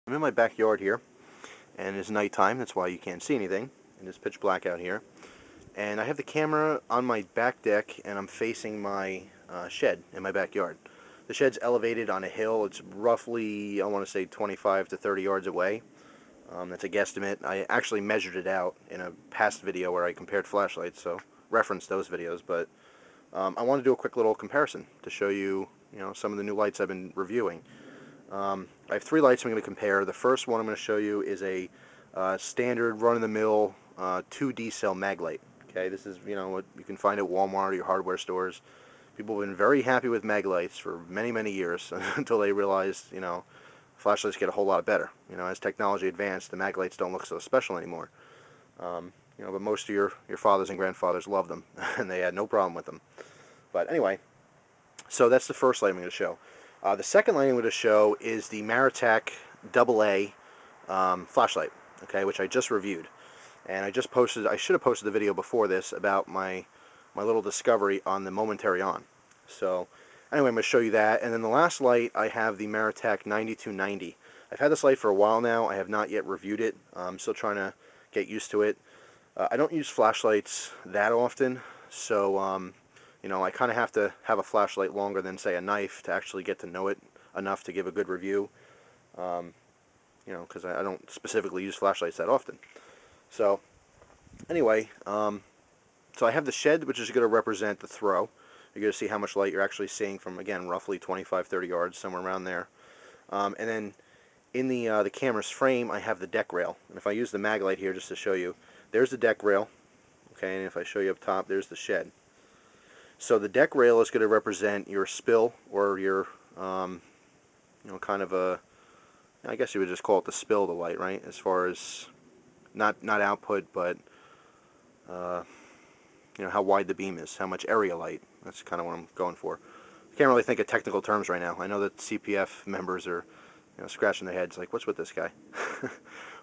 I'm in my backyard here, and it's nighttime. That's why you can't see anything, and it's pitch black out here. And I have the camera on my back deck, and I'm facing my shed in my backyard. The shed's elevated on a hill. It's roughly, I want to say, 25 to 30 yards away. That's a guesstimate. I actually measured it out in a past video where I compared flashlights, so reference those videos. But I want to do a quick little comparison to show you, some of the new lights I've been reviewing. I have three lights I'm going to compare. The first one I'm going to show you is a standard run-of-the-mill 2D cell mag light. Okay, this is what you can find at Walmart or your hardware stores. People have been very happy with mag lights for many, many years until they realized, flashlights get a whole lot better. As technology advanced, the mag lights don't look so special anymore. But most of your fathers and grandfathers loved them, and they had no problem with them. But anyway, so that's the first light I'm going to show. The second light I'm going to show is the Maratac AA flashlight, okay, which I just reviewed. And I should have posted the video before this about my little discovery on the momentary on. So anyway, I'm going to show you that. And then the last light, I have the Maratac 9290. I've had this light for a while now. I have not yet reviewed it. I'm still trying to get used to it. I don't use flashlights that often, so I kind of have to have a flashlight longer than, say, a knife to actually get to know it enough to give a good review. Because I don't specifically use flashlights that often. So anyway, so I have the shed, which is going to represent the throw. You're going to see how much light you're actually seeing from, again, roughly 25-30 yards, somewhere around there. And then in the camera's frame, I have the deck rail. And if I use the mag light here just to show you, there's the deck rail. Okay, and if I show you up top, there's the shed. So the deck rail is going to represent your spill, or your, kind of a, I guess you would just call it the spill of the light, right? As far as not output, but how wide the beam is, how much area light. That's kind of what I'm going for. I can't really think of technical terms right now. I know that CPF members are scratching their heads like, what's with this guy?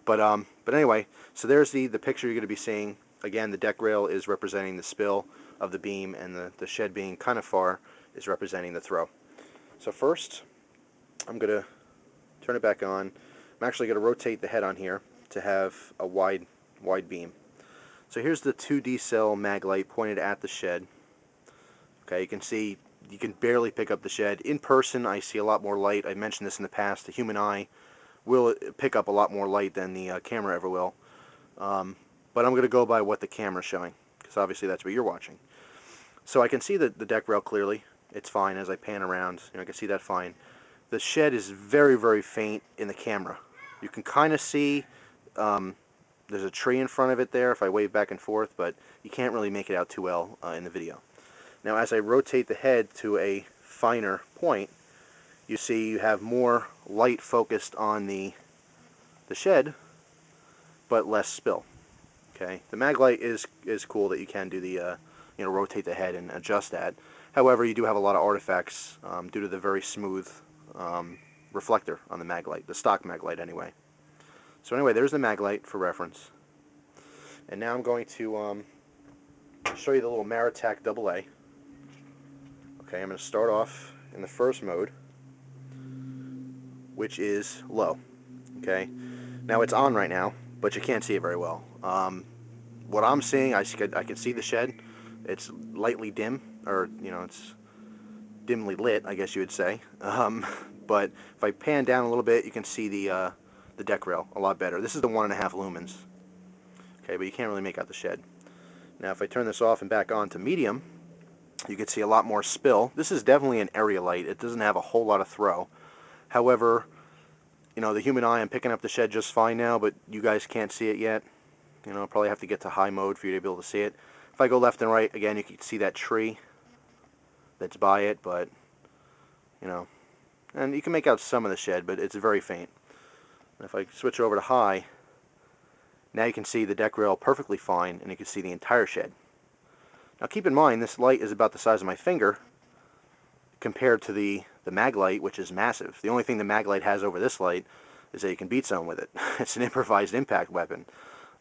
but anyway, so there's the picture you're going to be seeing. Again, the deck rail is representing the spill of the beam, and the shed being kind of far is representing the throw. So first, I'm going to turn it back on. I'm actually going to rotate the head on here to have a wide beam. So here's the 2D cell mag light pointed at the shed. Okay, you can see, you can barely pick up the shed. In person, I see a lot more light. I mentioned this in the past. The human eye will pick up a lot more light than the camera ever will. But I'm going to go by what the camera's showing, because obviously that's what you're watching. So I can see the deck rail clearly. It's fine as I pan around. I can see that fine. The shed is very, very faint in the camera. You can kind of see there's a tree in front of it there if I wave back and forth, but you can't really make it out too well in the video. Now as I rotate the head to a finer point, you see you have more light focused on the shed, but less spill. Okay, the mag light is cool that you can do the rotate the head and adjust that. However, you do have a lot of artifacts due to the very smooth reflector on the mag light, the stock mag light anyway. So anyway, there's the mag light for reference. And now I'm going to show you the little Maratac AA. Okay, I'm going to start off in the first mode, which is low. Okay, now it's on right now, but you can't see it very well. What I'm seeing, I can see the shed. It's lightly dim, or it's dimly lit, I guess you would say. But if I pan down a little bit, you can see the deck rail a lot better. This is the 1.5 lumens. Okay, but you can't really make out the shed. Now if I turn this off and back on to medium, you can see a lot more spill. This is definitely an area light. It doesn't have a whole lot of throw. However, the human eye, I'm picking up the shed just fine now, but you guys can't see it yet. I'll probably have to get to high mode for you to be able to see it. If I go left and right, again, you can see that tree that's by it, but, and you can make out some of the shed, but it's very faint. And if I switch over to high, now you can see the deck rail perfectly fine, and you can see the entire shed. Now keep in mind, this light is about the size of my finger compared to the mag light, which is massive. The only thing the mag light has over this light is that you can beat someone with it. It's an improvised impact weapon.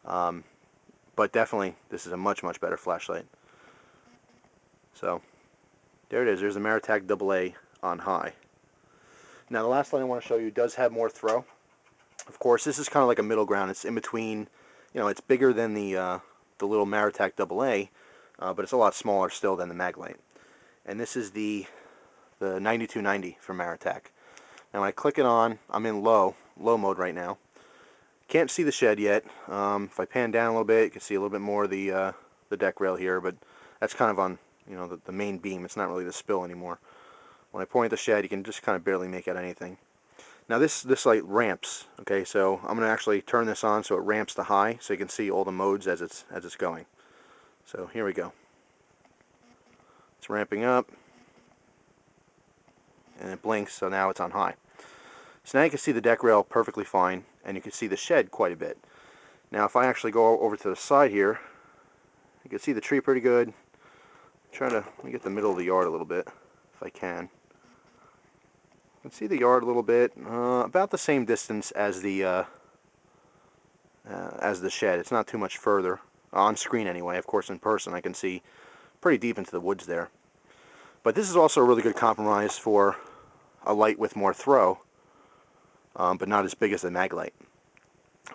But definitely, this is a much, much better flashlight. So, there it is. There's the Maratac AA on high. Now, the last light I want to show you does have more throw. Of course, this is kind of like a middle ground. It's in between, you know, it's bigger than the little Maratac AA, but it's a lot smaller still than the Maglite. And this is the 9290 from Maratac. Now when I click it on, I'm in low mode right now. Can't see the shed yet. If I pan down a little bit, you can see a little bit more of the deck rail here, but that's kind of on, you know, the main beam. It's not really the spill anymore. When I point at the shed, you can just kind of barely make out anything. Now this light ramps. Okay, so I'm going to actually turn this on so it ramps to high, so you can see all the modes as it's going. So here we go. It's ramping up, and it blinks, so now it's on high. So now you can see the deck rail perfectly fine, and you can see the shed quite a bit. Now if I actually go over to the side here, you can see the tree pretty good. Let me get the middle of the yard a little bit, if I can. You can see the yard a little bit, about the same distance as the shed. It's not too much further, on screen anyway. Of course in person I can see pretty deep into the woods there. But this is also a really good compromise for a light with more throw, but not as big as the Maglite.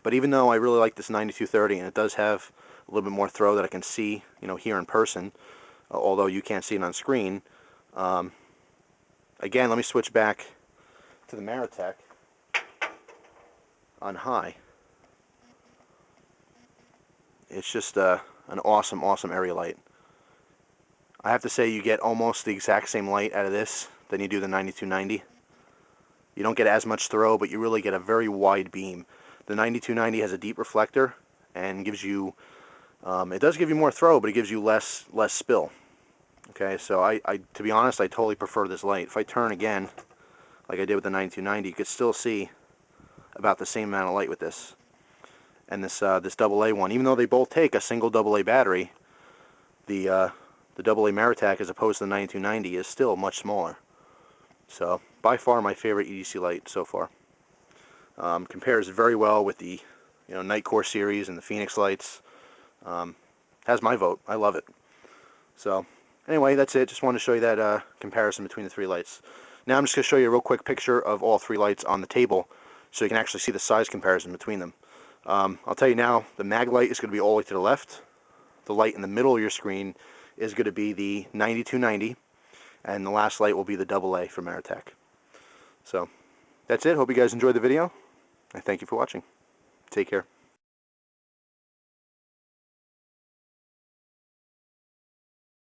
But even though I really like this 9230 and it does have a little bit more throw that I can see, you know, here in person, although you can't see it on screen. Again, let me switch back to the Maratac on high. It's just an awesome area light. I have to say you get almost the exact same light out of this than you do the 9290. You don't get as much throw, but you really get a very wide beam. The 9290 has a deep reflector and gives you, it does give you more throw, but it gives you less spill. Okay, so I to be honest, I totally prefer this light. If I turn again, like I did with the 9290, you could still see about the same amount of light with this. And this AA one, even though they both take a single AA battery, the AA Maratac as opposed to the 9290 is still much smaller. So by far my favorite EDC light so far. Compares very well with the Nightcore series and the Phoenix lights. Has my vote. I love it. So anyway, that's it. Just wanted to show you that comparison between the three lights. Now I'm just going to show you a real quick picture of all three lights on the table so you can actually see the size comparison between them. I'll tell you now, the Maglite is going to be all the way to the left. The light in the middle of your screen is going to be the 9290, and the last light will be the AA from Maratac. So that's it. Hope you guys enjoyed the video. I thank you for watching. Take care.